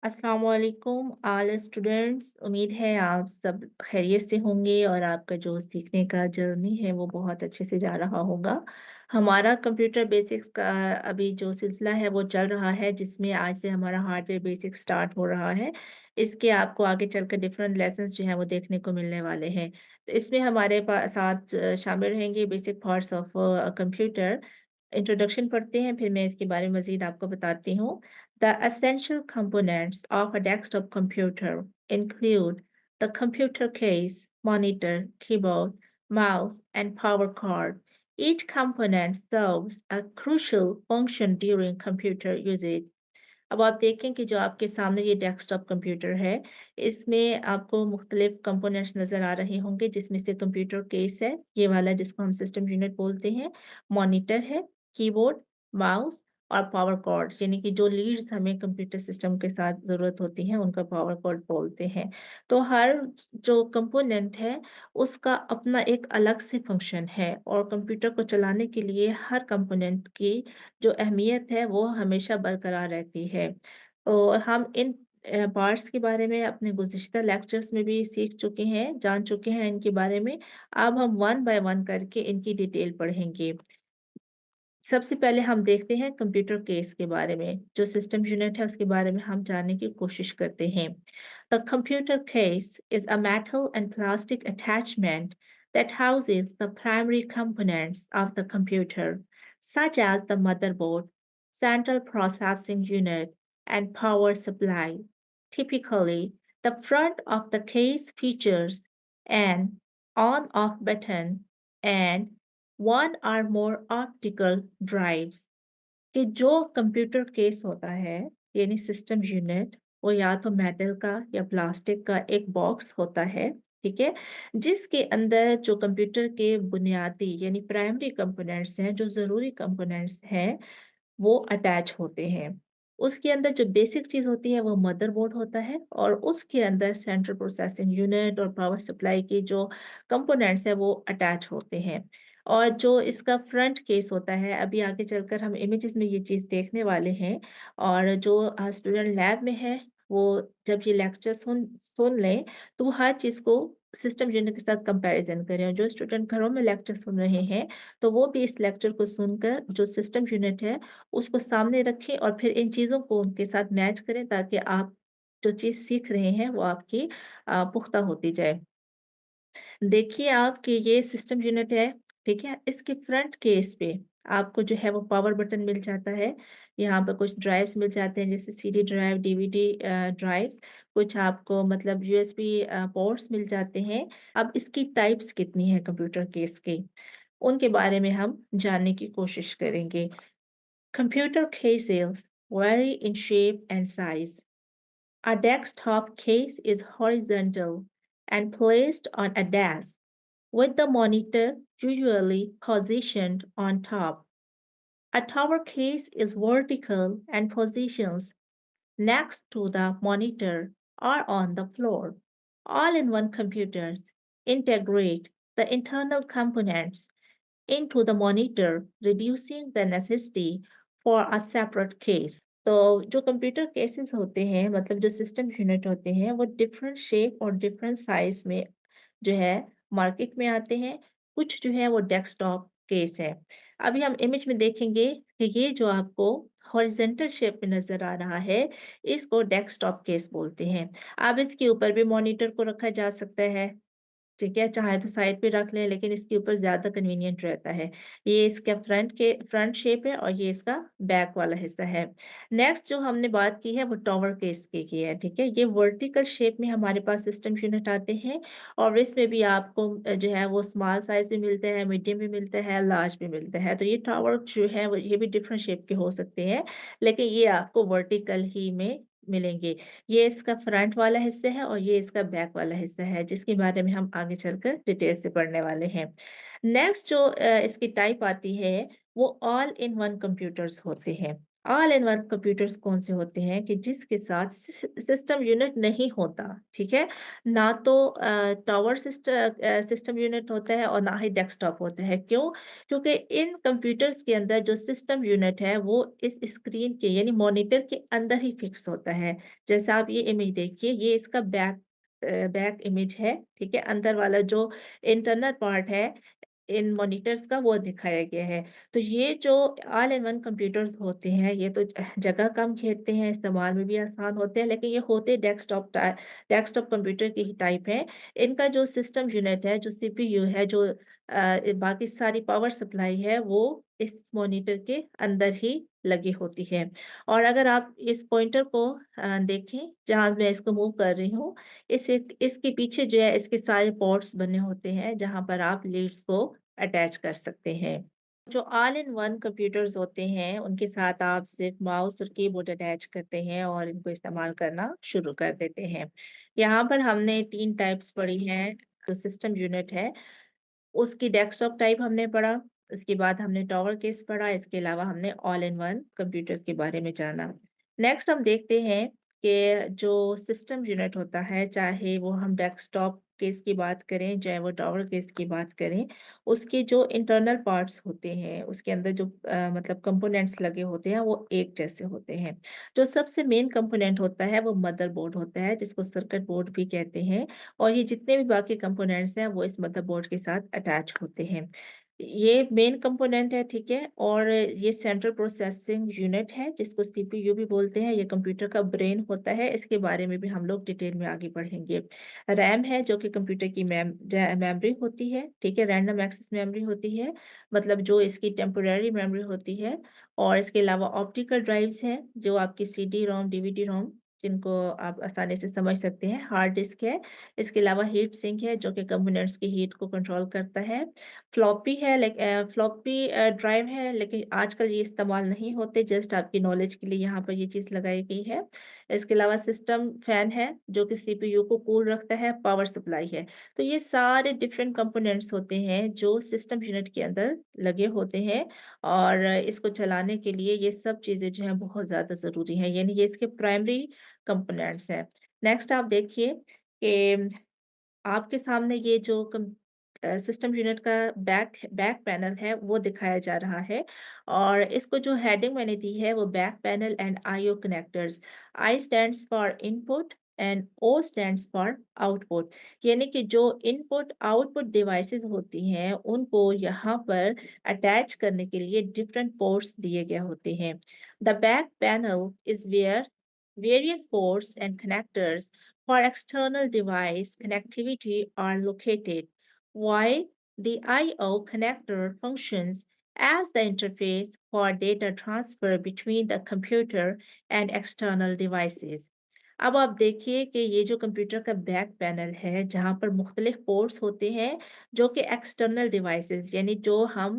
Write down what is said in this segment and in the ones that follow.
अस्सलाम वालेकुम all students. उम्मीद है आप सब खैरियत से होंगे और आपका जो सीखने का जर्नी है वो बहुत अच्छे से जा रहा होगा। हमारा कंप्यूटर बेसिक्स का अभी जो सिलसिला है वो चल रहा है, जिसमें आज से हमारा हार्डवेयर बेसिक्स स्टार्ट हो रहा है। इसके आपको आगे चलकर डिफरेंट लेसन्स जो हैं वो देखने को मिलने वाले हैं। तो इसमें हमारे साथ शामिल रहेंगे basic parts of computer. Introduction पढ़ते हैं, फिर मैं इसके बारे में मज़ीद आपको बताती हूँ। The essential components of a desktop computer include the computer case, monitor, keyboard, mouse, and power cord. Each component serves a crucial function during computer usage. अब आप देखें कि जो आपके सामने ये डेस्कटॉप कंप्यूटर है, इसमें आपको मुख्तलिफ कंपोनेंट्स नज़र आ रहे होंगे, जिसमें से कंप्यूटर केस है, ये वाला जिसको हम सिस्टम यूनिट बोलते हैं, मॉनिटर है, कीबोर्ड, माउस और पावर कॉर्ड, यानी कि जो लीड्स हमें कंप्यूटर सिस्टम के साथ ज़रूरत होती हैं, उनका पावर कॉर्ड बोलते हैं। तो हर जो कंपोनेंट है, उसका अपना एक अलग से फंक्शन है और कंप्यूटर को चलाने के लिए हर कंपोनेंट की जो अहमियत है वो हमेशा बरकरार रहती है। तो हम इन पार्ट्स के बारे में अपने गुज़िश्ता लेक्चर्स में भी सीख चुके हैं, जान चुके हैं इनके बारे में। अब हम वन बाय वन करके इनकी डिटेल पढ़ेंगे। सबसे पहले हम देखते हैं कंप्यूटर केस के बारे में, जो सिस्टम यूनिट है उसके बारे में हम जानने की कोशिश करते हैं। The computer case is a metal and plastic attachment that houses the primary components of the computer, such as the motherboard, central processing unit, and power supply. Typically, the front of the case features an on-off button and one or more optical drives. कि जो computer case होता है, यानी system unit, वो या तो metal का या प्लास्टिक का एक बॉक्स होता है, ठीक है? जिसके अंदर जो कंप्यूटर के बुनियादी यानी प्राइमरी कंपोनेंट्स हैं, जो ज़रूरी कंपोनेंट्स हैं, वो अटैच होते हैं। उसके अंदर जो बेसिक चीज़ होती है वो मदरबोर्ड होता है और उसके अंदर सेंट्रल प्रोसेसिंग यूनिट और पावर सप्लाई के जो कंपोनेंट्स हैं वो अटैच होते हैं। और जो इसका फ्रंट केस होता है, अभी आगे चलकर हम इमेजेस में ये चीज़ देखने वाले हैं। और जो स्टूडेंट लैब में है, वो जब ये लेक्चर सुन सुन लें, तो वो हर चीज़ को सिस्टम यूनिट के साथ कंपैरिज़न करें, और जो स्टूडेंट घरों में लेक्चर सुन रहे हैं, तो वो भी इस लेक्चर को सुनकर जो सिस्टम यूनिट है, उसको सामने रखें और फिर इन चीज़ों को उनके साथ मैच करें, ताकि आप जो चीज़ सीख रहे हैं, वो आपकी पुख्ता होती जाए। देखिए आप कि ये सिस्टम यूनिट है, ठीक है? इसके फ्रंट केस पे आपको जो है वो पावर बटन मिल जाता है। यहाँ पे कुछ ड्राइव्स मिल जाते हैं, जैसे सीडी ड्राइव, डीवीडी ड्राइव्स, कुछ आपको मतलब यूएसबी पोर्ट्स मिल जाते हैं। अब इसकी टाइप्स कितनी है कंप्यूटर केस की, उनके बारे में हम जानने की कोशिश करेंगे। Computer cases vary in shape and size. A desktop case is horizontal and placed on a desk, with the monitor usually positioned on top. A tower case is vertical and positions next to the monitor or on the floor. All-in-one computers integrate the internal components into the monitor, reducing the necessity for a separate case. तो जो computer cases होते हैं, मतलब जो system unit होते हैं, वो different shape और डिफरेंट साइज में जो है मार्केट में आते हैं। कुछ जो है वो डेस्कटॉप केस है। अभी हम इमेज में देखेंगे कि ये जो आपको हॉरिजेंटल शेप में नजर आ रहा है, इसको डेस्कटॉप केस बोलते हैं। अब इसके ऊपर भी मॉनिटर को रखा जा सकता है, ठीक है? चाहे तो साइड पे रख लें, लेकिन इसके ऊपर ज़्यादा कन्वीनिएंट रहता है। ये इसका फ्रंट शेप है और ये इसका बैक वाला हिस्सा है। नेक्स्ट जो हमने बात की है वो टॉवर केस की है, ठीक है? ये वर्टिकल शेप में हमारे पास सिस्टम यूनिट आते हैं और इसमें भी आपको जो है वो स्मॉल साइज़ भी मिलता है, मीडियम भी मिलता है, लार्ज भी मिलता है। तो ये टॉवर जो है वो ये भी डिफरेंट शेप के हो सकते हैं, लेकिन ये आपको वर्टिकल ही में मिलेंगे। ये इसका फ्रंट वाला हिस्सा है और ये इसका बैक वाला हिस्सा है, जिसके बारे में हम आगे चलकर डिटेल से पढ़ने वाले हैं। नेक्स्ट जो इसकी टाइप आती है, वो ऑल इन वन कंप्यूटर्स होते हैं। ऑल इन वन कंप्यूटर्स कौन से होते हैं कि जिसके साथ सिस्टम यूनिट नहीं होता, ठीक है? ना तो टावर सिस्टम यूनिट होता है और ना ही डेस्कटॉप होता है। क्यों? क्योंकि इन कंप्यूटर्स के अंदर जो सिस्टम यूनिट है वो इस स्क्रीन के यानी मॉनिटर के अंदर ही फिक्स होता है। जैसे आप ये इमेज देखिए, ये इसका बैक इमेज है, ठीक है? अंदर वाला जो इंटरनल पार्ट है इन मॉनिटर्स का वो दिखाया गया है। तो ये जो ऑल इन वन कंप्यूटर्स होते हैं, ये तो जगह कम घेरते हैं, इस्तेमाल में भी आसान होते हैं, लेकिन ये होते डेस्कटॉप कंप्यूटर के ही टाइप हैं। इनका जो सिस्टम यूनिट है, जो सीपीयू है, जो बाकी सारी पावर सप्लाई है, वो इस मॉनिटर के अंदर ही लगी होती है। और अगर आप इस पॉइंटर को देखें, जहाँ मैं इसको मूव कर रही हूँ, इसके पीछे जो है, इसके सारे पोर्ट्स बने होते हैं, जहाँ पर आप लीड्स को अटैच कर सकते हैं। जो ऑल इन वन कंप्यूटर्स होते हैं, उनके साथ आप सिर्फ़ माउस और कीबोर्ड अटैच करते हैं और इनको इस्तेमाल करना शुरू कर देते हैं। यहाँ पर हमने 3 टाइप्स पढ़ी हैं, जो सिस्टम यूनिट है, उसकी डेस्कटॉप टाइप हमने पढ़ा, उसके बाद हमने टॉवर केस पढ़ा, इसके अलावा हमने ऑल इन वन कंप्यूटर्स के बारे में जाना। नेक्स्ट हम देखते हैं कि जो सिस्टम यूनिट होता है, चाहे वो हम डेस्कटॉप केस की बात करें, चाहे वो टॉवर केस की बात करें, उसके जो इंटरनल पार्ट्स होते हैं, उसके अंदर जो मतलब कंपोनेंट्स लगे होते हैं, वो एक जैसे होते हैं। जो सबसे मेन कंपोनेंट होता है, वो मदरबोर्ड होता है, जिसको सर्किट बोर्ड भी कहते हैं। और ये जितने भी बाकी कंपोनेंट्स हैं वो इस मदरबोर्ड के साथ अटैच होते हैं। ये मेन कंपोनेंट है, ठीक है? और ये सेंट्रल प्रोसेसिंग यूनिट है जिसको सीपीयू भी बोलते हैं। ये कंप्यूटर का ब्रेन होता है, इसके बारे में भी हम लोग डिटेल में आगे पढ़ेंगे। रैम है जो कि कंप्यूटर की मेमोरी होती है, ठीक है? रैंडम एक्सेस मेमोरी होती है, मतलब जो इसकी टेम्पोरेरी मेमोरी होती है। और इसके अलावा ऑप्टिकल ड्राइव्स हैं जो आपकी सीडी रोम, डीवीडी रोम जिनको आप आसानी से समझ सकते हैं। हार्ड डिस्क है, इसके अलावा हीट सिंक है जो कि कंपोनेंट्स की हीट को कंट्रोल करता है। फ्लॉपी ड्राइव है, लेकिन आजकल ये इस्तेमाल नहीं होते, जस्ट आपकी नॉलेज के लिए यहाँ पर ये चीज़ लगाई गई है। इसके अलावा सिस्टम फैन है जो कि सीपीयू को कूल रखता है, पावर सप्लाई है। तो ये सारे डिफरेंट कंपोनेंट्स होते हैं जो सिस्टम यूनिट के अंदर लगे होते हैं और इसको चलाने के लिए ये सब चीज़ें जो हैं बहुत ज़्यादा ज़रूरी हैं, यानी ये इसके प्राइमरी कंपोनेंट्स हैं। नेक्स्ट आप देखिए कि आपके सामने ये जो सिस्टम यूनिट का बैक बैक पैनल है वो दिखाया जा रहा है और इसको जो हेडिंग मैंने दी है वो back panel and IO connectors. I stands for input and O stands for output, यानी कि जो इनपुट आउटपुट डिवाइसेस होती हैं उनको यहाँ पर अटैच करने के लिए डिफरेंट पोर्ट्स दिए गए होते हैं। The back panel is where various ports and connectors for external device connectivity are located, while the I/O connector functions as the interface for data transfer between the computer and external devices. अब आप देखिए कि ये जो computer का back panel है, जहाँ पर मुख्तलिफ पोर्ट्स होते हैं, जो कि एक्सटर्नल डिवाइसेज़ यानी जो हम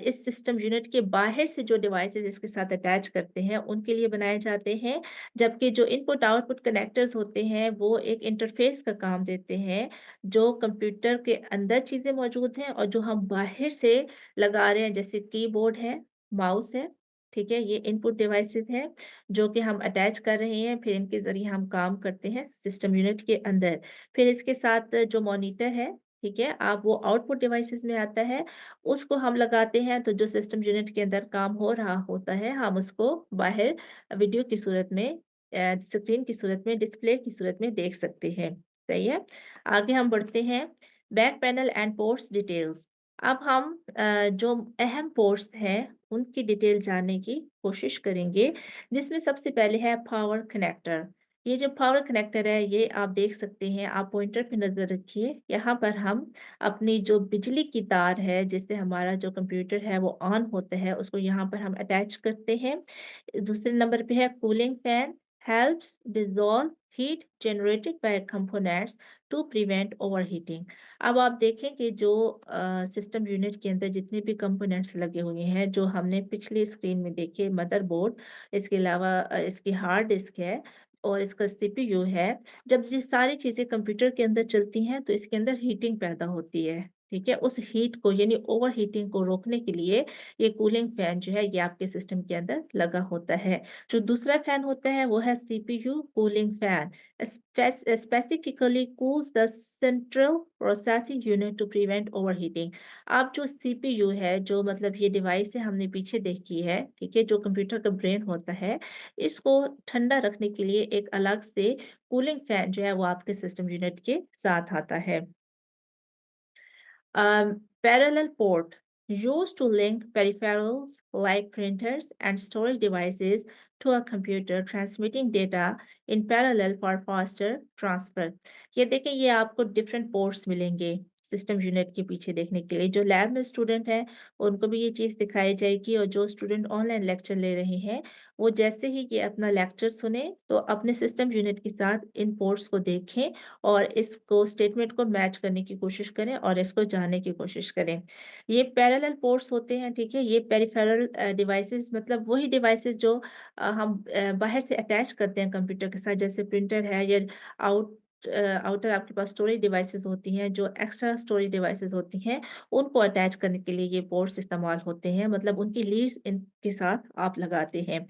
इस सिस्टम यूनिट के बाहर से जो डिवाइसेज़ इसके साथ अटैच करते हैं, उनके लिए बनाए जाते हैं। जबकि जो इनपुट-आउटपुट कनेक्टर्स होते हैं, वो एक इंटरफ़ेस का काम देते हैं, जो कंप्यूटर के अंदर चीज़ें मौजूद हैं और जो हम बाहर से लगा रहे हैं, जैसे कीबोर्ड है, माउस है, ठीक है? ये इनपुट डिवाइसेज़ हैं, जो कि हम अटैच कर रहे हैं, फिर इनके ज़रिए हम काम करते हैं सिस्टम यूनिट के अंदर। फिर इसके साथ जो मॉनिटर है, ठीक है? आप वो आउटपुट डिवाइसेज़ में आता है, उसको हम लगाते हैं, तो जो सिस्टम यूनिट के अंदर काम हो रहा होता है, हम उसको बाहर वीडियो की सूरत में स्क्रीन की सूरत में, डिस्प्ले की सूरत में देख सकते हैं, सही है? आगे हम बढ़ते हैं, back panel and ports details. अब हम जो अहम पोर्ट्स हैं, उनकी डिटेल जानने की कोशिश करेंगे, जिसमें सबसे पहले है पावर कनेक्टर। ये जो पावर कनेक्टर है, ये आप देख सकते हैं, आप पॉइंटर पे नज़र रखिए, यहाँ पर हम अपनी जो बिजली की तार है, जिससे हमारा जो कंप्यूटर है, वो ऑन होता है, उसको यहाँ पर हम अटैच करते हैं। दूसरे नंबर पे है cooling fan, helps dissolve heat generated by components to prevent overheating. अब आप देखें कि जो सिस्टम यूनिट के अंदर जितने भी कंपोनेंट्स लगे हुए हैं, जो हमने पिछली स्क्रीन में देखे, मदरबोर्ड, इसके अलावा इसकी हार्ड डिस्क है और इसका सीपीयू है। जब ये सारी चीज़ें कंप्यूटर के अंदर चलती हैं, तो इसके अंदर हीटिंग पैदा होती है, ठीक है? उस हीट को यानी ओवरहीटिंग को रोकने के लिए ये कूलिंग फैन जो है ये आपके सिस्टम के अंदर लगा होता है। जो दूसरा फैन होता है वो है CPU cooling fan. Specifically cools the central processing unit to prevent overheating. अब जो सीपीयू है, जो मतलब ये डिवाइस है हमने पीछे देखी है, ठीक है? जो कंप्यूटर का ब्रेन होता है, इसको ठंडा रखने के लिए एक अलग से कूलिंग फैन जो है वो आपके सिस्टम यूनिट के साथ आता है। Parallel port used to link peripherals like printers and storage devices to a computer transmitting data in parallel for faster transfer। ये देखें, ये आपको डिफरेंट पोर्ट्स मिलेंगे सिस्टम यूनिट के पीछे देखने के लिए। जो लैब में स्टूडेंट हैं उनको भी ये चीज़ दिखाई जाएगी, और जो स्टूडेंट ऑनलाइन लेक्चर ले रहे हैं वो जैसे ही ये अपना लेक्चर सुने तो अपने सिस्टम यूनिट के साथ इन पोर्ट्स को देखें और इसको स्टेटमेंट को मैच करने की कोशिश करें और इसको जानने की कोशिश करें। ये पैरेलल पोर्ट्स होते हैं, ठीक है? ये पेरिफेरल डिवाइसेज़ मतलब वही डिवाइसेज़ जो हम बाहर से अटैच करते हैं कंप्यूटर के साथ, जैसे प्रिंटर है या आउटर आपके पास स्टोरेज डिवाइसेज़ होती हैं, जो एक्स्ट्रा स्टोरेज डिवाइसेज़ होती हैं, उनको अटैच करने के लिए ये पोर्ट्स इस्तेमाल होते हैं। मतलब उनकी लीड्स इनके साथ आप लगाते हैं।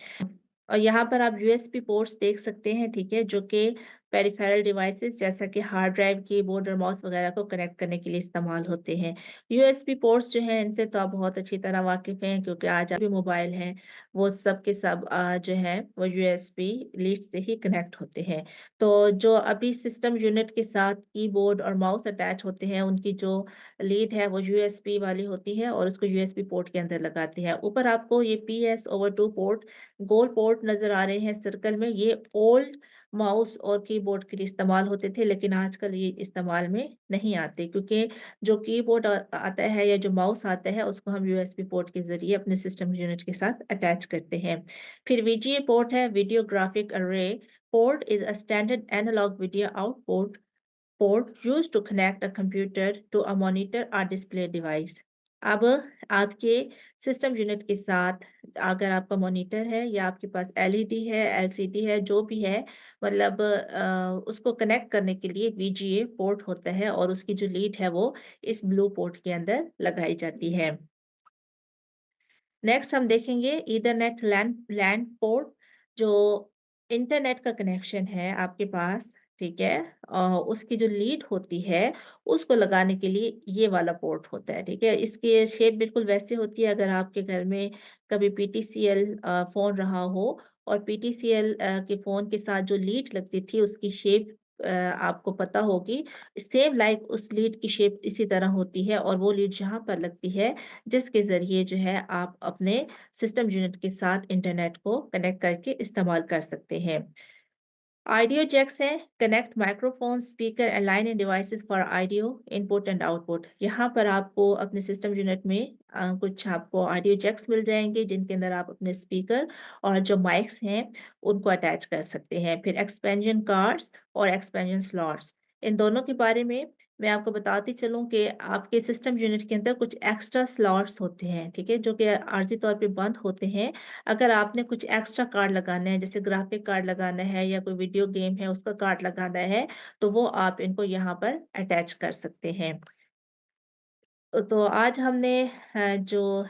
और यहाँ पर आप यूएसबी पोर्ट्स देख सकते हैं, ठीक है? जो कि पेरिफेरल डिवाइसेज़ जैसा कि हार्ड ड्राइव, कीबोर्ड और माउस वगैरह को कनेक्ट करने के लिए इस्तेमाल होते हैं। यूएसबी पोर्ट्स जो हैं इनसे तो आप बहुत अच्छी तरह वाकिफ़ हैं, क्योंकि आज भी मोबाइल हैं, वो सब के सब जो हैं वो यूएसबी लीड से ही कनेक्ट होते हैं। तो जो अभी सिस्टम यूनिट के साथ कीबोर्ड और माउस अटैच होते हैं, उनकी जो लीड है वो यूएसबी वाली होती है और उसको यूएसबी पोर्ट के अंदर लगाते हैं। ऊपर आपको ये PS/2 पोर्ट, गोल पोर्ट नज़र आ रहे हैं सर्कल में, ये ओल्ड माउस और कीबोर्ड के लिए इस्तेमाल होते थे, लेकिन आजकल ये इस्तेमाल में नहीं आते, क्योंकि जो कीबोर्ड आता है या जो माउस आता है उसको हम यूएसबी पोर्ट के ज़रिए अपने सिस्टम यूनिट के साथ अटैच करते हैं। फिर वीजीए पोर्ट है, video graphic array port is a standard analog video output port used to connect a computer to a monitor or display device। अब आपके सिस्टम यूनिट के साथ अगर आपका मॉनिटर है या आपके पास एलईडी है, एलसीडी है, जो भी है, मतलब उसको कनेक्ट करने के लिए वीजीए पोर्ट होता है और उसकी जो लीड है वो इस ब्लू पोर्ट के अंदर लगाई जाती है। नेक्स्ट हम देखेंगे ईथरनेट लैन लैन पोर्ट। जो इंटरनेट का कनेक्शन है आपके पास, ठीक है? उसकी जो लीड होती है उसको लगाने के लिए ये वाला पोर्ट होता है, ठीक है? इसकी शेप बिल्कुल वैसे होती है, अगर आपके घर में कभी पीटीसीएल फ़ोन रहा हो और पीटीसीएल के फ़ोन के साथ जो लीड लगती थी उसकी शेप आपको पता होगी। सेम लाइक उस लीड की शेप इसी तरह होती है, और वो लीड जहाँ पर लगती है जिसके ज़रिए जो है आप अपने सिस्टम यूनिट के साथ इंटरनेट को कनेक्ट करके इस्तेमाल कर सकते हैं। ऑडियो जैक्स हैं, connect microphone, speaker and line in devices for audio input and output. यहाँ पर आपको अपने सिस्टम यूनिट में कुछ आपको ऑडियो जैक्स मिल जाएँगे, जिनके अंदर आप अपने स्पीकर और जो माइक्स हैं, उनको अटैच कर सकते हैं। फिर एक्सपेंशन कार्ड्स और एक्सपेंशन स्लॉट्स, इन दोनों के बारे में मैं आपको बताती चलूँ कि आपके सिस्टम यूनिट के अंदर कुछ एक्स्ट्रा स्लॉट्स होते हैं, ठीक है? जो कि आर्ज़ी तौर पे बंद होते हैं। अगर आपने कुछ एक्स्ट्रा कार्ड लगाना है, जैसे ग्राफिक कार्ड लगाना है या कोई वीडियो गेम है उसका कार्ड लगाना है, तो वो आप इनको यहाँ पर अटैच कर सकते हैं। तो आज हमने जो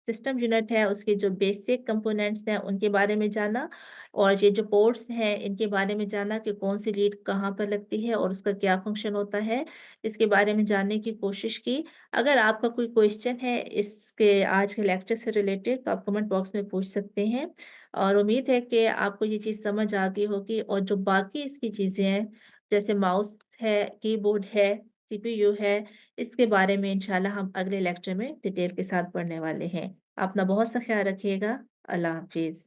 सिस्टम यूनिट है उसके जो बेसिक कंपोनेंट्स हैं उनके बारे में जाना, और ये जो पोर्ट्स हैं इनके बारे में जाना कि कौन सी लीड कहाँ पर लगती है और उसका क्या फंक्शन होता है, इसके बारे में जानने की कोशिश की। अगर आपका कोई क्वेश्चन है इसके आज के लेक्चर से रिलेटेड तो आप कमेंट बॉक्स में पूछ सकते हैं, और उम्मीद है कि आपको ये चीज़ समझ आ गई होगी, और जो बाकी इसकी चीज़ें हैं जैसे माउस है, कीबोर्ड है, सीपीयू है, इसके बारे में इंशाल्लाह हम अगले लेक्चर में डिटेल के साथ पढ़ने वाले हैं। अपना बहुत सा ख्याल रखिएगा। अल्लाह हाफ़िज़।